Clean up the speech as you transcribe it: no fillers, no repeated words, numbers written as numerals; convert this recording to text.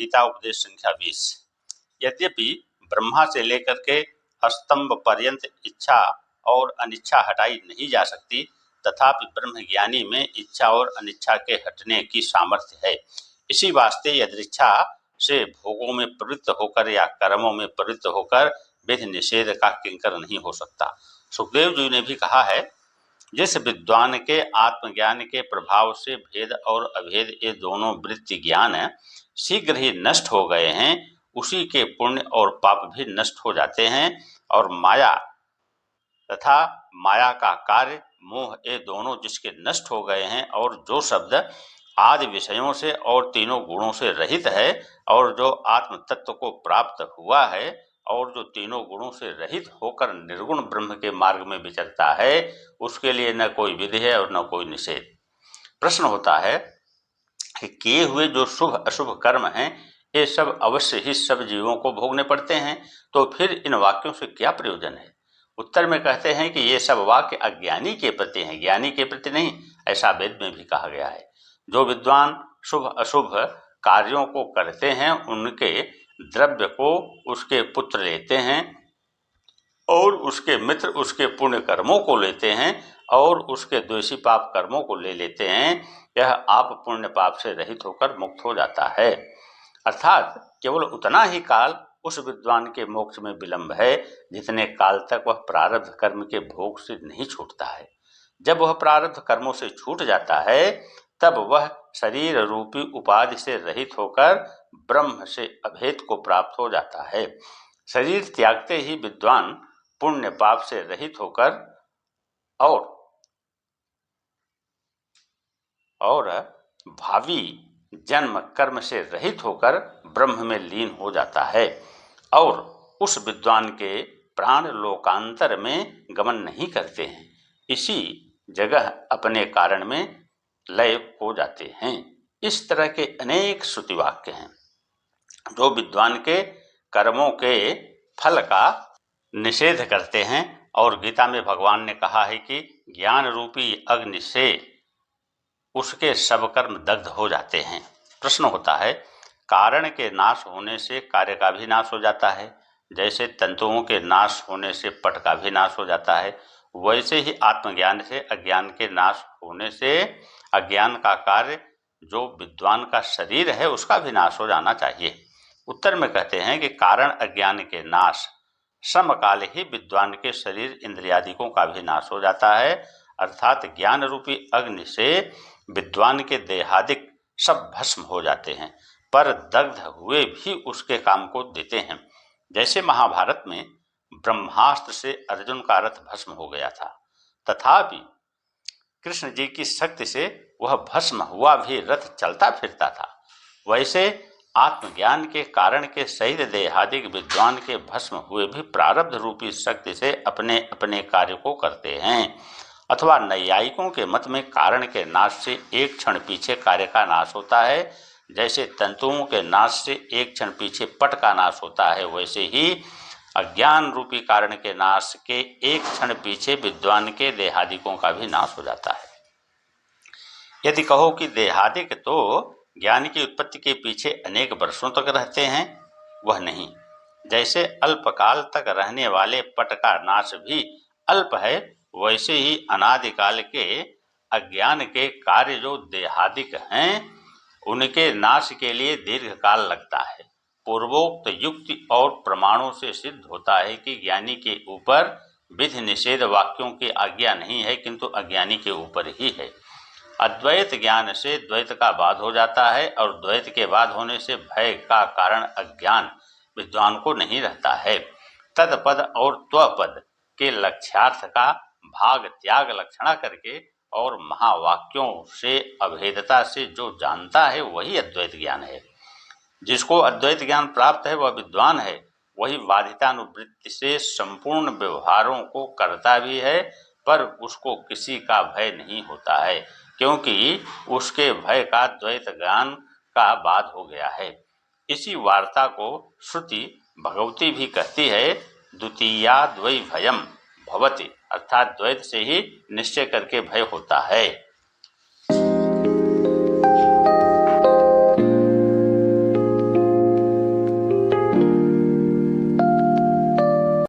गीता उपदेश संख्या 20। यद्यपि ब्रह्मा से लेकर के स्तंभ पर्यंत इच्छा और अनिच्छा हटाई नहीं जा सकती, तथापि ब्रह्मज्ञानी में इच्छा और अनिच्छा के हटने की सामर्थ्य है। इसी वास्ते यदृच्छा से भोगों में प्रवृत्त होकर या कर्मों में प्रवृत्त होकर विधि निषेध का किंकर नहीं हो सकता। सुखदेव जी ने भी कहा है, जिस विद्वान के आत्मज्ञान के प्रभाव से भेद और अभेद ये दोनों वृत्ति ज्ञान शीघ्र ही नष्ट हो गए हैं, उसी के पुण्य और पाप भी नष्ट हो जाते हैं, और माया तथा माया का कार्य मोह ये दोनों जिसके नष्ट हो गए हैं, और जो शब्द आदि विषयों से और तीनों गुणों से रहित है, और जो आत्म तत्व को प्राप्त हुआ है, और जो तीनों गुणों से रहित होकर निर्गुण ब्रह्म के मार्ग में विचरता है, उसके लिए न कोई विधि है और न कोई निषेध। प्रश्न होता है कि किए हुए जो शुभ अशुभ कर्म हैं, ये सब अवश्य ही सब जीवों को भोगने पड़ते हैं, तो फिर इन वाक्यों से क्या प्रयोजन है? उत्तर में कहते हैं कि ये सब वाक्य अज्ञानी के प्रति हैं, ज्ञानी के प्रति नहीं। ऐसा वेद में भी कहा गया है। जो विद्वान शुभ अशुभ कार्यों को करते हैं, उनके द्रव्य को उसके पुत्र लेते हैं, और उसके मित्र उसके पुण्य कर्मों को लेते हैं, और उसके द्वेषी पाप कर्मों को ले लेते हैं। यह आप पुण्य पाप से रहित होकर मुक्त हो जाता है। अर्थात केवल उतना ही काल उस विद्वान के मोक्ष में विलंब है जितने काल तक वह प्रारब्ध कर्म के भोग से नहीं छूटता है। जब वह प्रारब्ध कर्मों से छूट जाता है, तब वह शरीर रूपी उपाधि से रहित होकर ब्रह्म से अभेद को प्राप्त हो जाता है। शरीर त्यागते ही विद्वान पुण्य पाप से रहित होकर और भावी जन्म कर्म से रहित होकर ब्रह्म में लीन हो जाता है, और उस विद्वान के प्राण लोकांतर में गमन नहीं करते हैं, इसी जगह अपने कारण में लय हो जाते हैं। इस तरह के अनेक श्रुति वाक्य हैं जो विद्वान के कर्मों के फल का निषेध करते हैं, और गीता में भगवान ने कहा है कि ज्ञान रूपी अग्नि से उसके सब कर्म दग्ध हो जाते हैं। प्रश्न होता है, कारण के नाश होने से कार्य का भी नाश हो जाता है। जैसे तंतुओं के नाश होने से पट का भी नाश हो जाता है, वैसे ही आत्मज्ञान से अज्ञान के नाश होने से अज्ञान का कार्य जो विद्वान का शरीर है उसका भी नाश हो जाना चाहिए। उत्तर में कहते हैं कि कारण अज्ञान के नाश समकाल ही विद्वान के शरीर इंद्रियादिकों का भी नाश हो जाता है। अर्थात ज्ञान रूपी अग्नि से विद्वान के देहादिक सब भस्म हो जाते हैं, पर दग्ध हुए भी उसके काम को देते हैं। जैसे महाभारत में ब्रह्मास्त्र से अर्जुन का रथ भस्म हो गया था, तथापि कृष्ण जी की शक्ति से वह भस्म हुआ भी रथ चलता फिरता था, वैसे आत्मज्ञान के कारण के सहित देहादिक विद्वान के भस्म हुए भी प्रारब्ध रूपी शक्ति से अपने अपने कार्य को करते हैं। अथवा नैयायिकों के मत में कारण के नाश से एक क्षण पीछे कार्य का नाश होता है। जैसे तंतुओं के नाश से एक क्षण पीछे पट का नाश होता है, वैसे ही अज्ञान रूपी कारण के नाश के एक क्षण पीछे विद्वान के देहादिकों का भी नाश हो जाता है। यदि कहो कि देहादिक तो ज्ञान की उत्पत्ति के पीछे अनेक वर्षों तक रहते हैं, वह नहीं। जैसे अल्पकाल तक रहने वाले पट का नाश भी अल्प है, वैसे ही अनादिकाल के अज्ञान के कार्य जो देहादिक हैं, उनके नाश के लिए दीर्घ काल लगता है। पूर्वोक्त युक्ति और प्रमाणों से सिद्ध होता है कि ज्ञानी के ऊपर विधि निषेध वाक्यों की आज्ञा नहीं है, किंतु अज्ञानी के ऊपर ही है। अद्वैत ज्ञान से द्वैत का बाध हो जाता है, और द्वैत के बाध होने से भय का कारण अज्ञान विद्वान को नहीं रहता है। तदपद और त्वपद के लक्ष्यार्थ का भाग त्याग लक्षणा करके और महावाक्यों से अभेदता से जो जानता है वही अद्वैत ज्ञान है। जिसको अद्वैत ज्ञान प्राप्त है वह विद्वान है, वही बाधितानुवृत्ति से संपूर्ण व्यवहारों को करता भी है, पर उसको किसी का भय नहीं होता है, क्योंकि उसके भय का द्वैत ज्ञान का बाध हो गया है। इसी वार्ता को श्रुति भगवती भी कहती है, द्वितीया द्वै भयम भवति, अर्थात द्वैत से ही निश्चय करके भय होता है।